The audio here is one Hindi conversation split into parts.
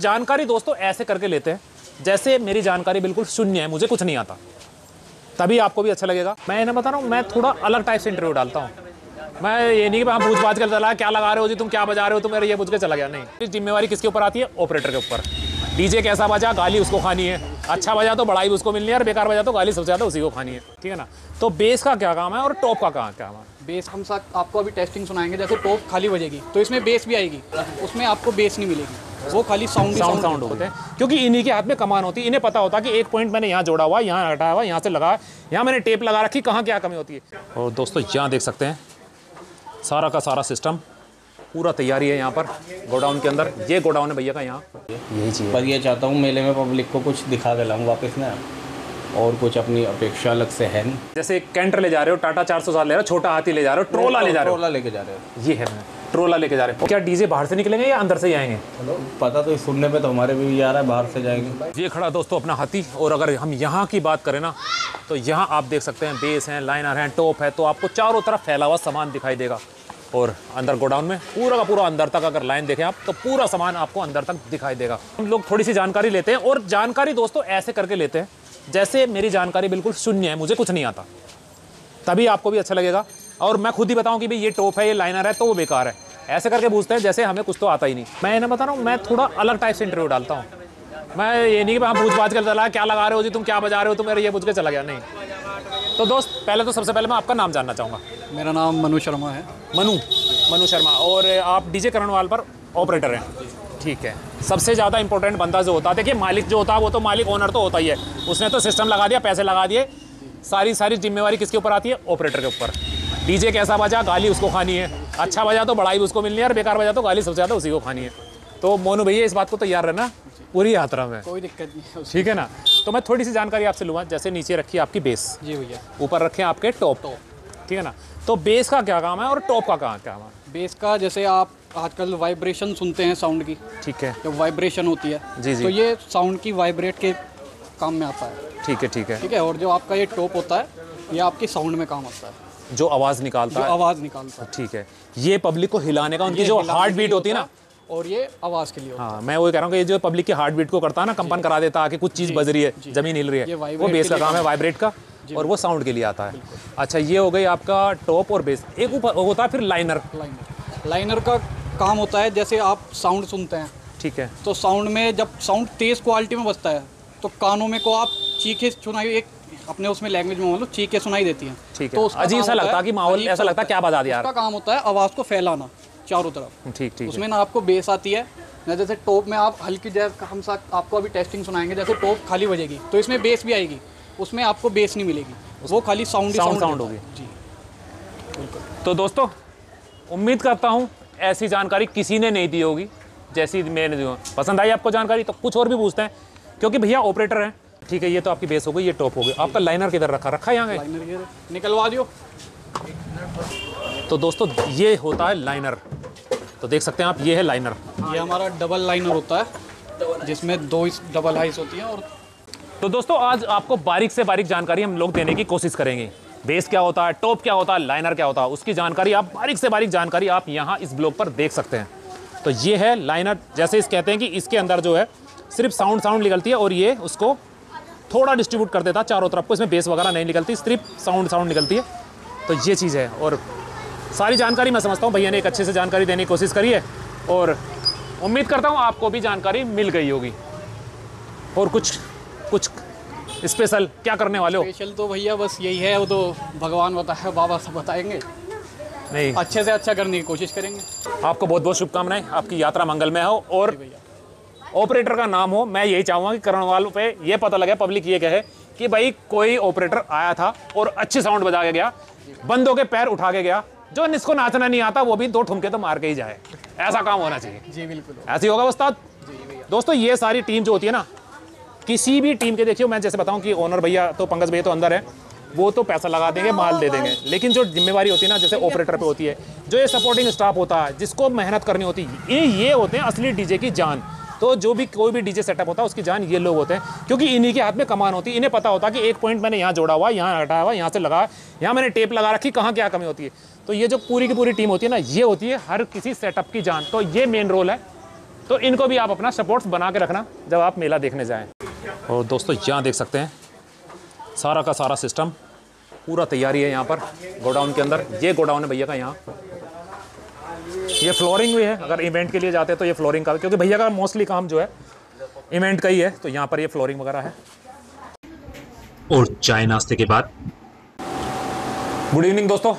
जानकारी दोस्तों ऐसे करके लेते हैं जैसे मेरी जानकारी बिल्कुल शून्य है, मुझे कुछ नहीं आता, तभी आपको भी अच्छा लगेगा। मैं इन्हें बता रहा हूँ, मैं थोड़ा अलग टाइप से इंटरव्यू डालता हूँ। मैं ये नहीं कि हाँ पूछ पाछ कर चला क्या लगा रहे हो जी, तुम क्या बजा रहे हो, तुम मेरे ये पूछ के चला गया, नहीं। जिम्मेवारी किसके ऊपर आती है? ऑपरेटर के ऊपर। डीजे कैसा बजा, गाली उसको खानी है, अच्छा बजा तो बड़ाई उसको मिलनी है, और बेकार बजा तो गाली सबसे ज़्यादा उसी को खानी है, ठीक है ना। तो बेस का क्या काम है और टॉप का क्या काम है? बेस हम साथ आपको अभी टेस्टिंग सुनाएंगे। जैसे टॉप खाली बजेगी तो इसमें बेस भी आएगी, उसमें आपको बेस नहीं मिलेगी, वो खाली साउंड होते हैं, क्योंकि इन्हीं के हाथ में कमान होती है। इन्हें पता होता है कि एक पॉइंट मैंने यहाँ जोड़ा हुआ, यहाँ हटाया हुआ, यहाँ से लगा, यहाँ मैंने टेप लगा रखी, कहाँ क्या कमी होती है। और दोस्तों यहाँ देख सकते हैं सारा का सारा सिस्टम पूरा तैयारी है यहाँ पर गोडाउन के अंदर। ये गोडाउन है भैया का यहाँ, यही चीज़। पर ये चाहता हूँ मेले में पब्लिक को कुछ दिखा के लाऊँ वापस ना, और कुछ अपनी अपेक्षा अलग से है नहीं। जैसे कैंटर ले जा रहे हो, टाटा 407 ले रहे हो, छोटा हाथी ले जा रहे हो, ट्रोला ले जा रहे हो, ट्रोला लेके जा रहे हो, ये है ट्रोला लेके जा रहे हो। क्या डीजे बाहर से निकलेंगे या अंदर से ही आएंगे? पता तो सुनने पे तो हमारे भी आ रहा है बाहर से जाएंगे। ये खड़ा दोस्तों अपना हाथी। और अगर हम यहाँ की बात करें ना, तो यहाँ आप देख सकते हैं बेस हैं, लाइनर हैं, टॉप है, तो आपको चारों तरफ फैला हुआ सामान दिखाई देगा। और अंदर गोडाउन में पूरा का पूरा अंदर तक अगर लाइन देखें आप, तो पूरा सामान आपको अंदर तक दिखाई देगा। हम लोग थोड़ी सी जानकारी लेते हैं, और जानकारी दोस्तों ऐसे करके लेते हैं जैसे मेरी जानकारी बिल्कुल शून्य है, मुझे कुछ नहीं आता, तभी आपको भी अच्छा लगेगा। और मैं खुद ही बताऊं कि भाई ये टॉप है, ये लाइनर है, तो वो बेकार है, ऐसे करके पूछते हैं जैसे हमें कुछ तो आता ही नहीं। मैं इन्हें बता रहा हूँ, मैं थोड़ा अलग टाइप से इंटरव्यू डालता हूँ। मैं ये नहीं कि हाँ पूछ पाछ कर चला क्या लगा रहे हो जी, तुम क्या बजा रहे हो, तुम मेरे ये पूछ के चला गया, नहीं। तो दोस्त पहले तो सबसे पहले मैं आपका नाम जानना चाहूँगा। मेरा नाम मनु शर्मा है। मनु शर्मा। और आप डीजे करणवाल पर ऑपरेटर हैं, ठीक है। सबसे ज़्यादा इंपॉर्टेंट बंदा जो होता है, देखिए मालिक जो होता है वो तो मालिक ओनर तो होता ही है, उसने तो सिस्टम लगा दिया, पैसे लगा दिए, सारी जिम्मेवारी किसके ऊपर आती है? ऑपरेटर के ऊपर। डीजे कैसा बजा, गाली उसको खानी है, अच्छा बजा तो बड़ाई उसको मिलनी है, और बेकार बजा तो गाली सबसे ज़्यादा उसी को खानी है। तो मोनू भैया इस बात को तैयार रहना पूरी यात्रा में, कोई दिक्कत नहीं, ठीक है ना। तो मैं थोड़ी सी जानकारी आपसे लूँगा। जैसे नीचे रखी आपकी बेस, जी भैया, ऊपर रखे आपके टॉप, ठीक है ना। तो बेस का क्या काम है और टॉप का क्या काम है? बेस का जैसे आप आजकल वाइब्रेशन सुनते हैं साउंड की, ठीक है, जब वाइब्रेशन होती है जी जी, तो ये साउंड की वाइब्रेट के काम में आता है, ठीक है, ठीक है, ठीक है। और जो आपका ये टॉप होता है, ये आपकी साउंड में काम आता है, जो आवाज़ निकालता है, आवाज़ निकालता है, ठीक है। ये पब्लिक को हिलाने का, उनकी जो हार्ट बीट होती है ना, और ये आवाज़ के लिए होता है। हाँ, मैं वही कह रहा हूँ कि ये जो पब्लिक की हार्ट बीट को करता है ना, कंपन करा देता है कि कुछ चीज़ बज रही है, जमीन हिल रही है, वो बेस का काम है, वाइब्रेट का, और वो साउंड के लिए आता है। अच्छा, ये हो गई आपका टॉप और बेस। एक ऊपर होता है फिर लाइनर। लाइनर का काम होता है, जैसे आप साउंड सुनते हैं, ठीक है, तो साउंड में जब साउंड तेज़ क्वालिटी में बजता है तो कानों में को आप चीखें सुनाई, एक अपने उसमें लैंग्वेज में मतलब चीखें सुनाई देती हैं, ठीक है। तो अजीब सा लगता है कि माहौल ऐसा लगता है क्या बजा दिया यार। उसका काम होता है आवाज़ को फैलाना चारों तरफ, ठीक ठीक। उसमें ना आपको बेस आती है ना, जैसे टॉप में आप हल्की, जैसे हम साथ आपको अभी टेस्टिंग सुनाएंगे। जैसे टॉप खाली बजेगी तो इसमें बेस भी आएगी, उसमें आपको बेस नहीं मिलेगी, वो खाली साउंड होगी जी। तो दोस्तों उम्मीद करता हूँ ऐसी जानकारी किसी ने नहीं दी होगी जैसी मैंने दी। पसंद आई आपको जानकारी? तो कुछ और भी पूछते हैं, क्योंकि भैया ऑपरेटर हैं, ठीक है। ये तो आपकी बेस हो गई, ये टॉप हो गई, आपका लाइनर किधर रखा यहाँ गए? लाइनर निकलवा दियो। तो दोस्तों ये होता है लाइनर, तो देख सकते हैं आप, ये है लाइनर। ये हमारा डबल लाइनर होता है, जिसमें 2 डबल हाइस होती हैं। और तो दोस्तों आज आपको बारीक से बारीक जानकारी हम लोग देने की कोशिश करेंगे। बेस क्या होता है, टॉप क्या होता है, लाइनर क्या होता है, उसकी जानकारी आप बारीक से बारीक जानकारी आप यहाँ इस ब्लॉग पर देख सकते हैं। तो ये है लाइनर। जैसे इस कहते हैं कि इसके अंदर जो है सिर्फ साउंड निकलती है, और ये उसको थोड़ा डिस्ट्रीब्यूट कर देता है चारों तरफ को। इसमें बेस वगैरह नहीं निकलती, सिर्फ साउंड निकलती है। तो ये चीज़ है, और सारी जानकारी मैं समझता हूँ भैया ने एक अच्छे से जानकारी देने की कोशिश करी है, और उम्मीद करता हूँ आपको भी जानकारी मिल गई होगी। और कुछ स्पेशल क्या करने वाले हो? स्पेशल तो भैया बस यही है, वो तो भगवान बताए, बाबा सब बताएंगे, नहीं अच्छे से अच्छा करने की कोशिश करेंगे। आपको बहुत बहुत शुभकामनाएं, आपकी यात्रा मंगलमय हो, और ऑपरेटर का नाम हो। मैं यही चाहूँगा कि करणवाल पे ये पता लगे, पब्लिक ये कहे कि भाई कोई ऑपरेटर आया था और अच्छी साउंड बजा के गया, बंदों के पैर उठा के गया, जो जिसको नाचना नहीं आता वो भी 2 ठुमके तो मार के ही जाए। ऐसा काम होना चाहिए जी बिल्कुल, ऐसे ही होगा उस्ताद। दोस्तों ये सारी टीम जो होती है ना, किसी भी टीम के, देखिए मैं जैसे बताऊं कि ओनर भैया तो पंकज भैया तो अंदर है, वो तो पैसा लगा देंगे, माल दे देंगे, लेकिन जो जिम्मेवारी होती है ना, जैसे ऑपरेटर पे होती है, जो ये सपोर्टिंग स्टाफ होता है, जिसको मेहनत करनी होती है, ये होते हैं असली डीजे की जान। तो जो भी कोई भी डीजे सेटअप होता है उसकी जान ये लोग होते हैं, क्योंकि इन्हीं के हाथ में कमान होती है। इन्हें पता होता है कि एक पॉइंट मैंने यहाँ जोड़ा हुआ, यहाँ हटाया हुआ, यहाँ से लगा, यहाँ मैंने टेप लगा रखी, कहाँ क्या कमी होती है। तो ये जो पूरी की पूरी टीम होती है ना, ये होती है हर किसी सेटअप की जान। तो ये मेन रोल है तो इनको भी आप अपना सपोर्ट्स बना के रखना जब आप मेला देखने जाएं। और दोस्तों यहाँ देख सकते हैं सारा का सारा सिस्टम पूरा तैयारी है यहाँ पर गोडाउन के अंदर। ये गोडाउन है भैया का। यहाँ ये फ्लोरिंग भी है, अगर इवेंट के लिए जाते हैं तो ये फ्लोरिंग का, क्योंकि भैया का मोस्टली काम जो है इवेंट का ही है, तो यहाँ पर ये फ्लोरिंग वगैरह है। और चाय नाश्ते के बाद गुड इवनिंग दोस्तों,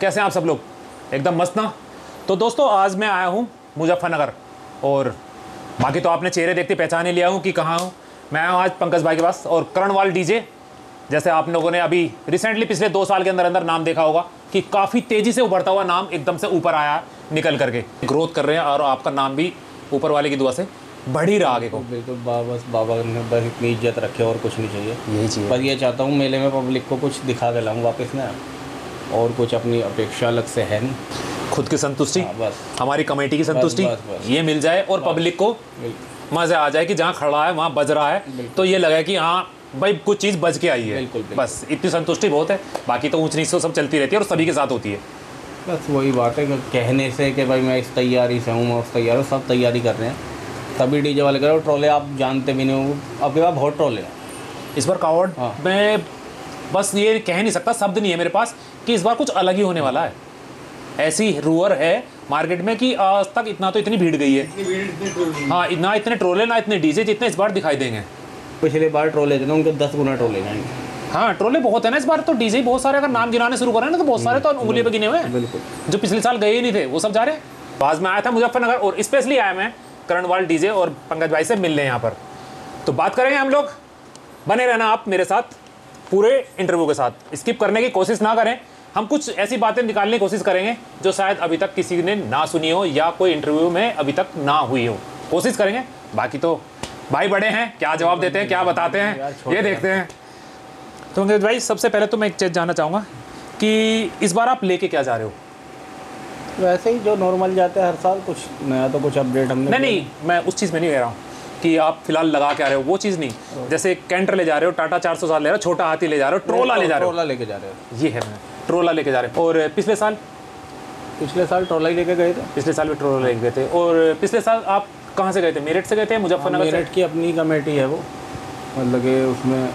कैसे हैं आप सब लोग? एकदम मस्त ना। तो दोस्तों आज मैं आया हूँ मुजफ्फरनगर, और बाकी तो आपने चेहरे देखते पहचान ही लिया हूँ कि कहाँ हूँ। मैं आया हूँ आज पंकज भाई के पास। और करणवाल डीजे, जैसे आप लोगों ने अभी रिसेंटली पिछले 2 साल के अंदर अंदर नाम देखा होगा कि काफ़ी तेज़ी से उभरता हुआ नाम एकदम से ऊपर आया निकल करके, ग्रोथ कर रहे हैं, और आपका नाम भी ऊपर वाले की दुआ से बढ़ ही रहा आगे को। बिल्कुल बस बाबा ने बस इतनी इज्जत रखे और कुछ नहीं चाहिए, यही चाहिए। पर ये चाहता हूँ मेले में पब्लिक को कुछ दिखा के लाऊं वापस ना, और कुछ अपनी अपेक्षा अलग से है नहीं। खुद की संतुष्टि, बस हमारी कमेटी की संतुष्टि, बस। ये मिल जाए, और पब्लिक को मज़ा आ जाए कि जहाँ खड़ा है वहाँ बज रहा है, तो ये लगे कि हाँ भाई कुछ चीज़ बज के आई है। बिल्कुल। बस इतनी संतुष्टि बहुत है। बाकी तो ऊंच नीच तो सब चलती रहती है और सभी के साथ होती है। बस वही बात है कि कहने से कि भाई मैं इस तैयारी से हूँ, मैं उस तैयारी हूँ, सब तैयारी कर रहे हैं, तभी डीजे वाले कर रहे हो। ट्रोले आप जानते भी नहीं हो, आपके पास बहुत ट्रोले हैं इस बार कावड़ मैं बस ये कह नहीं सकता, शब्द नहीं है मेरे पास कि इस बार कुछ अलग ही होने वाला है। ऐसी रूअर है मार्केट में कि आज तक इतना तो इतनी भीड़ गई है। हाँ, ना इतने ट्रोले ना इतने डीजे जितने इस बार दिखाई देंगे। पिछले बार ट्रोले थे ना, उनके 10 गुना ट्रोले जाएंगे। हाँ, ट्रोले बहुत है ना इस बार, तो डीजे बहुत सारे, अगर नाम गिनाने शुरू करें ना तो बहुत सारे तो उंगली पे गिने हुए हैं। बिल्कुल, जो पिछले साल गए ही नहीं थे वो सब जा रहे हैं। आज मैं आया था मुजफ्फरनगर, और स्पेशली आया मैं करणवाल डीजे और पंकज भाई से मिलने यहाँ पर। तो बात करेंगे हम लोग, बने रहना आप मेरे साथ पूरे इंटरव्यू के साथ, स्किप करने की कोशिश ना करें। हम कुछ ऐसी बातें निकालने की कोशिश करेंगे जो शायद अभी तक किसी ने ना सुनी हो या कोई इंटरव्यू में अभी तक ना हुई हो, कोशिश करेंगे। बाकी तो भाई बड़े हैं, क्या जवाब देते हैं, क्या बताते हैं, ये देखते हैं। तो पंकज भाई, सबसे पहले तो मैं एक चीज़ जानना चाहूँगा कि इस बार आप लेके क्या जा रहे हो? वैसे ही जो नॉर्मल जाते हैं हर साल, कुछ नया तो कुछ अपडेट हमने नहीं, मैं उस चीज़ में नहीं कह रहा हूँ कि आप फिलहाल लगा के आ रहे हो, वो चीज़ नहीं। जैसे कैंटर ले जा रहे हो, टाटा 407 ले रहे हो, छोटा हाथी ले जा रहे हो, ट्रोला ले जा रहे हो। ट्रोला लेके जा रहे हो, ये है, मैं ट्रोला लेके जा रहे हो। और पिछले साल ट्रोला ही लेके गए थे। पिछले साल भी ट्रोला लेके गए थे। और पिछले साल आप कहाँ से गए थे? मेरठ से गए थे, मुजफ्फरनगर से? मेरठ की अपनी कमेटी है वो, मतलब कि उसमें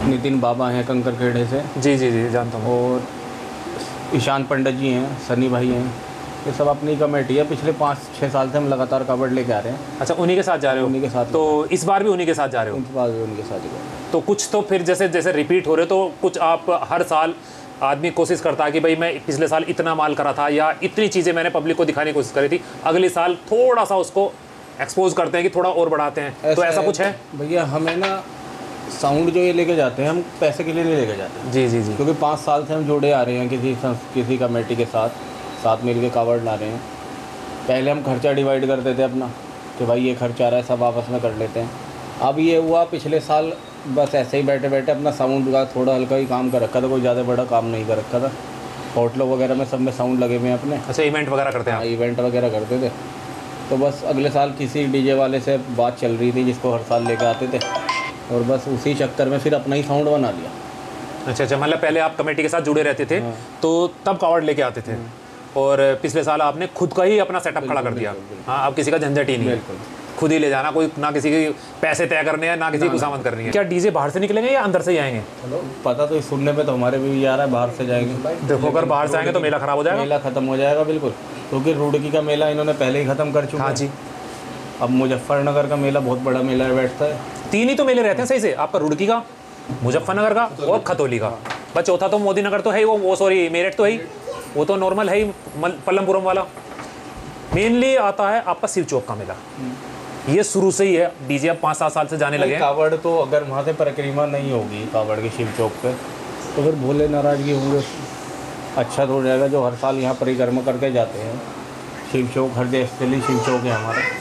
नितिन बाबा हैं कंकर खेड़े से। जी जी जी, जानता हूँ। और ईशान पंडित जी हैं, सनी भाई हैं, ये सब अपनी कमेटी है। पिछले 5-6 साल से हम लगातार कबड़ लेके आ रहे हैं। अच्छा, उन्हीं के साथ जा रहे हो? उन्हीं के साथ। तो इस बार भी उन्हीं के साथ जा रहे हो? इस बार भी उन्हीं के साथ ही जा रहे हैं। तो कुछ तो फिर जैसे जैसे रिपीट हो रहे हो, तो कुछ आप हर साल आदमी कोशिश करता है कि भाई मैं पिछले साल इतना माल करा था या इतनी चीज़ें मैंने पब्लिक को दिखाने की कोशिश करी थी, अगले साल थोड़ा सा उसको एक्सपोज करते हैं कि थोड़ा और बढ़ाते हैं। तो ऐसा कुछ है भैया? हमें ना साउंड जो ये लेके जाते हैं, हम पैसे के लिए नहीं लेके जाते। जी जी जी। क्योंकि 5 साल से हम जुड़े आ रहे हैं किसी कमेटी के साथ मिल के कावड़ ला रहे हैं। पहले हम खर्चा डिवाइड करते थे अपना कि भाई ये खर्चा आ रहा है, सब आपस में कर लेते हैं। अब ये हुआ पिछले साल बस ऐसे ही बैठे बैठे अपना साउंड का थोड़ा हल्का ही काम कर रखा था, कोई ज़्यादा बड़ा काम नहीं कर रखा था। होटलों वगैरह में सब में साउंड लगे हुए हैं अपने। अच्छा, इवेंट वगैरह करते हैं आप? इवेंट वगैरह करते थे। तो बस अगले साल किसी डीजे वाले से बात चल रही थी जिसको हर साल लेकर आते थे, और बस उसी चक्कर में फिर अपना ही साउंड बना लिया। अच्छा अच्छा, मतलब पहले आप कमेटी के साथ जुड़े रहते थे तो तब कावड़ लेके आते थे, और पिछले साल आपने खुद का ही अपना सेटअप खड़ा कर दिया। हाँ, अब किसी का झंझट ही नहीं है, खुद ही ले जाना, कोई ना किसी के पैसे तय करने हैं ना किसी की खुशामद करनी है। क्या डीजे बाहर से निकलेंगे या अंदर से ही आएंगे? पता तो सुनने में तो हमारे भी आ रहा है बाहर से जाएंगे। देखो, अगर बाहर से आएंगे तो मेला खराब हो जाएगा। मेला खत्म हो जाएगा बिल्कुल, क्योंकि रुड़की का मेला इन्होंने पहले ही खत्म कर चुका। हाँ जी। अब मुजफ्फरनगर का मेला बहुत बड़ा मेला बैठता है। 3 ही तो मेले रहते हैं सही से, आपका रुड़की का, मुजफ्फरनगर का और खतौली का। बस चौथा तो मोदी नगर तो है ही, वो सॉरी मेरठ तो है ही, वो तो नॉर्मल है ही, पल्लमपुरम वाला। मेनली आता है आपका शिव चौक का मेला, ये शुरू से ही है। डीजे अब 5-7 साल से जाने लगे। कावड़ तो अगर वहाँ से परिक्रमा नहीं होगी कावड़ के शिव चौक पे, तो फिर भोले नाराजगी होंगे। अच्छा तो हो जाएगा जो हर साल यहाँ परिक्रमा करके जाते हैं। शिव चौक हृदय स्थली शिव चौक है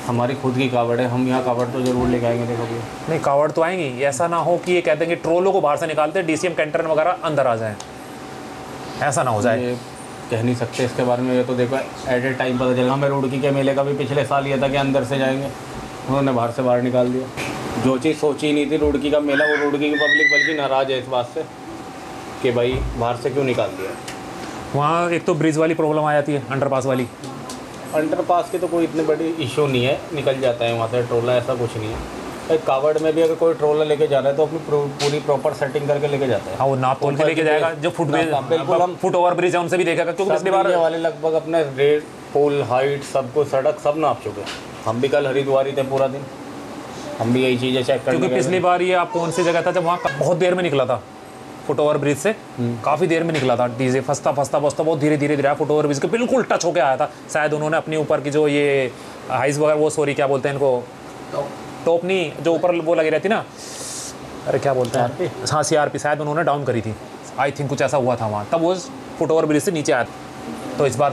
हमारी खुद की कावड़ है, हम यहाँ कावड़ तो जरूर लेके आएंगे। देखो भैया, नहीं, कावड़ तो आएंगी, ऐसा ना हो कि ये कहते हैं कि ट्रोलों को बाहर से निकालते हैं, डीसीएम कैंटर वगैरह अंदर आ जाएं, ऐसा ना हो जाए। ये कह नहीं सकते इसके बारे में, ये तो देखो एट ए टाइम पता चलेगा। हमें रुड़की के मेले का भी पिछले साल ये था कि अंदर से जाएंगे, उन्होंने बाहर से बाहर निकाल दिया। जो चीज़ सोची नहीं थी रुड़की का मेला, वो रुड़की की पब्लिक बल्कि नाराज़ है इस बात से कि भाई बाहर से क्यों निकाल दिया। वहाँ एक तो ब्रिज वाली प्रॉब्लम आ जाती है, अंडरपास वाली, अंडरपास की तो कोई इतनी बड़ी इशू नहीं है, निकल जाता है वहाँ से ट्रोला, ऐसा कुछ नहीं है। एक कावड़ में भी अगर कोई ट्रोला लेके जा रहा है तो अपनी पूरी प्रॉपर सेटिंग करके लेके जाता है। हाँ, वो नाप तोल के लेके जाएगा। जो बिल्कुल हम फुट ओवर ब्रिज है उनसे भी देखेगा, क्योंकि पिछली बार वाले लगभग अपने रेट, पुल, हाइट, सबको सड़क सब नाप चुके हैं। हम भी कल हरिद्वार ही थे पूरा दिन, हम भी यही चीज़ें चेक करने क्योंकि पिछली बार ये आप कौन सी जगह था जब वहाँ बहुत देर में निकला था, फुट ओवर ब्रिज से काफ़ी देर में निकला था डीजे, फंसता बहुत धीरे धीरे फुट ओवर ब्रिज के बिल्कुल टच होके आया था। शायद उन्होंने अपने ऊपर की जो ये हाइस वगैरह, वो सॉरी क्या बोलते हैं इनको, टॉप नहीं, जो ऊपर वो लगी रहती ना, अरे क्या बोलते हैं, हाँ CRP, शायद उन्होंने डाउन करी थी। आई थिंक कुछ ऐसा हुआ था वहाँ, तब वो फुट ओवर ब्रिज से नीचे आया था। तो इस बार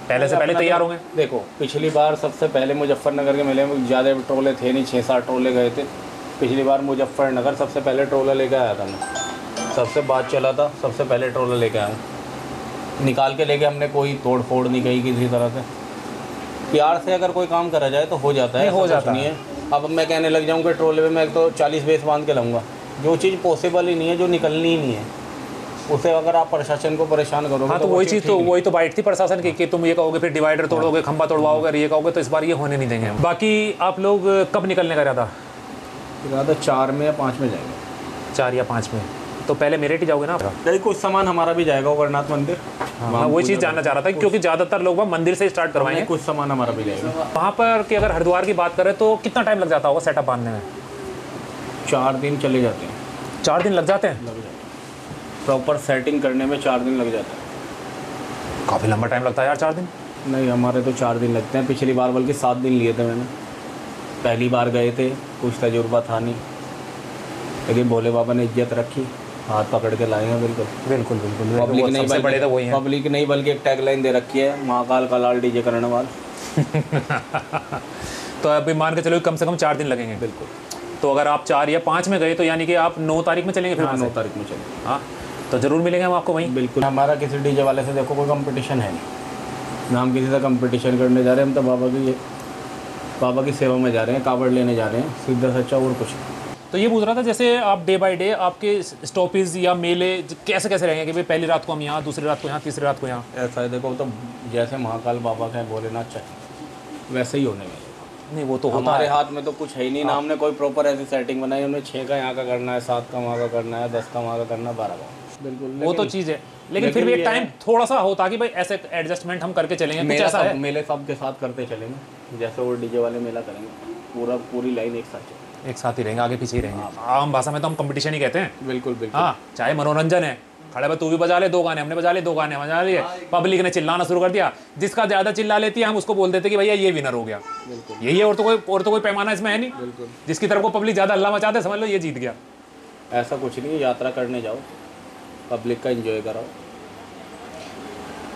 पहले से पहले तैयार होंगे। देखो पिछली बार सबसे पहले मुजफ्फरनगर के मेले में ज़्यादा ट्रोले थे नहीं, 6-7 ट्रोले गए थे। पिछली बार मुजफ्फरनगर सबसे पहले ट्रोला लेकर आया था मैं, सबसे बात चला था, सबसे पहले ट्रोला लेकर आया, निकाल के लेके हमने कोई तोड़ फोड़ नहीं कही किसी तरह से। प्यार से अगर कोई काम करा जाए तो हो जाता है, हो जाता नहीं है। अब मैं कहने लग जाऊँ कि ट्रोले में मैं तो 40 बेस बांध के लाऊंगा, जो चीज़ पॉसिबल ही नहीं है, जो निकलनी ही नहीं है, उसे अगर आप प्रशासन को परेशान करोगे। हाँ, तो वही चीज़, तो वही तो बाइट थी प्रशासन की कि तुम ये कहोगे फिर डिवाइडर तोड़ोगे, खंबा तोड़वाओगे, ये कहोगे, तो इस बार ये होने नहीं देंगे। बाकी आप लोग कब निकलने का इरादा? 4 में या 5 में जाएंगे। 4 या 5 में। तो पहले मेरठ ही जाओगे ना? कहीं कुछ सामान हमारा भी जाएगा अमरनाथ मंदिर। हाँ, वही चीज़ जानना चाह रहा था, क्योंकि ज़्यादातर लोग वहाँ मंदिर से स्टार्ट करवाएंगे, कुछ सामान हमारा भी जाएगा वहाँ पर। कि अगर हरिद्वार की बात करें तो कितना टाइम लग जाता होगा सेटअप बांधने में? 4 दिन चले जाते हैं। 4 दिन लग जाते हैं? प्रॉपर सेटिंग करने में 4 दिन लग जाता है। काफ़ी लंबा टाइम लगता है यार, 4 दिन। नहीं, हमारे तो 4 दिन लगते हैं। पिछली बार बल्कि 7 दिन लिए थे मैंने, पहली बार गए थे, कुछ तजुर्बा था नहीं, लेकिन भोले बाबा ने इज्जत रखी, हाथ पकड़ के लाए हैं। बिल्कुल बिल्कुल बिल्कुल। पब्लिक नहीं, सबसे बड़े तो वही हैं। पब्लिक नहीं बल्कि एक टैगलाइन दे रखी है, महाकाल का लाल डीजे करने वाला। तो अभी मान के चलो कम से कम 4 दिन लगेंगे। बिल्कुल। तो अगर आप 4 या 5 में गए तो यानी कि आप 9 तारीख में चलेंगे फिर? 9 तारीख में चलेंगे। हाँ, तो ज़रूर मिलेंगे हम आपको वहीं। बिल्कुल। हमारा किसी डीजे वाले से देखो कोई कंपटीशन है नहीं ना, हम किसी से कंपटीशन करने जा रहे हैं, हम तो बाबा की सेवा में जा रहे हैं, कावड़ लेने जा रहे हैं, सीधा सच्चा, और कुछ। तो ये पूछ रहा था, जैसे आप डे बाय डे आपके स्टॉपेज या मेले कैसे कैसे रहेंगे कि भाई पहली रात को हम यहाँ, दूसरी रात को यहाँ, तीसरी रात को यहाँ? ऐसा है, देखो तो जैसे महाकाल बाबा का भोलेनाथ चाहिए वैसे ही होने में। नहीं, वो तो होता हमारे है। हाथ में तो कुछ है ही नहीं ना, हमने कोई प्रॉपर ऐसी सेटिंग बनाई, हमने 6 का यहाँ का करना है, 7 का वहाँ का करना है, 10 का वहाँ का करना है, 12 का। बिल्कुल, वो तो चीज़ है, लेकिन फिर भी एक टाइम थोड़ा सा होता कि भाई ऐसे एडजस्टमेंट हम करके चलेंगे, कुछ ऐसा है? मेले सब के साथ करते चलेंगे, जैसे वो डीजे वाले मेला करेंगे, पूरी लाइन एक साथ ही रहेंगे, आगे पीछे ही रहेंगे। आम भाषा में तो हम कंपटीशन ही कहते हैं। बिल्कुल बिल्कुल। हाँ, चाहे मनोरंजन है, खड़े पे तू भी बजा ले 2 गाने, हमने बजा ले 2 गाने, बजा लिए, पब्लिक ने चिल्लाना शुरू कर दिया, जिसका ज़्यादा चिल्ला लेती है हम उसको बोल देते कि भैया ये विनर हो गया। यही है, और तो कोई पैमाना इसमें है नहीं। जिसकी तरफ को पब्लिक ज़्यादा हल्ला मचाते समझ लो ये जीत गया। ऐसा कुछ नहीं है, यात्रा करने जाओ, पब्लिक का एंजॉय कराओ।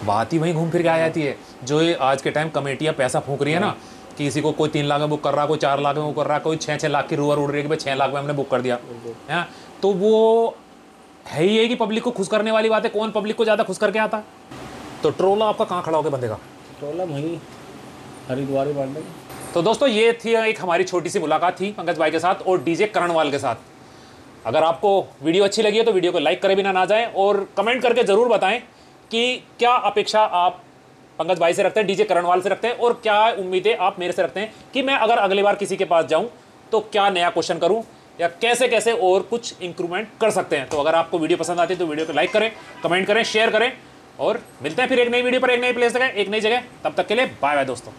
बात ही वहीं घूम फिर के आ जाती है, जो ये आज के टाइम कमेटियाँ पैसा फूंक रही है ना, कि किसी को कोई 3 लाख में बुक कर रहा है, कोई 4 लाख में बुक कर रहा है, कोई 6-6 लाख की रूअर उड़ रही है कि भाई 6 लाख में हमने बुक कर दिया है। तो वो है ही है कि पब्लिक को खुश करने वाली बात है। कौन पब्लिक को ज़्यादा खुश करके आता है? तो ट्रोला आपका कहाँ खड़ा होकर बंदेगा? ट्रोला वहीं हरिद्वार ही बांधेगा। तो दोस्तों, ये थी एक हमारी छोटी सी मुलाकात थी पंकज भाई के साथ और डीजे करणवाल के साथ। अगर आपको वीडियो अच्छी लगी है तो वीडियो को लाइक करे बिना ना जाएं, और कमेंट करके ज़रूर बताएं कि क्या अपेक्षा आप पंकज भाई से रखते हैं, डीजे करणवाल से रखते हैं, और क्या उम्मीदें आप मेरे से रखते हैं कि मैं अगर अगली बार किसी के पास जाऊं तो क्या नया क्वेश्चन करूं, या कैसे कैसे और कुछ इंक्रूवमेंट कर सकते हैं। तो अगर आपको वीडियो पसंद आती है तो वीडियो को लाइक करें, कमेंट करें, शेयर करें, और मिलते हैं फिर एक नई वीडियो पर, एक नई प्लेस जगह, एक नई जगह। तब तक के लिए बाय बाय दोस्तों।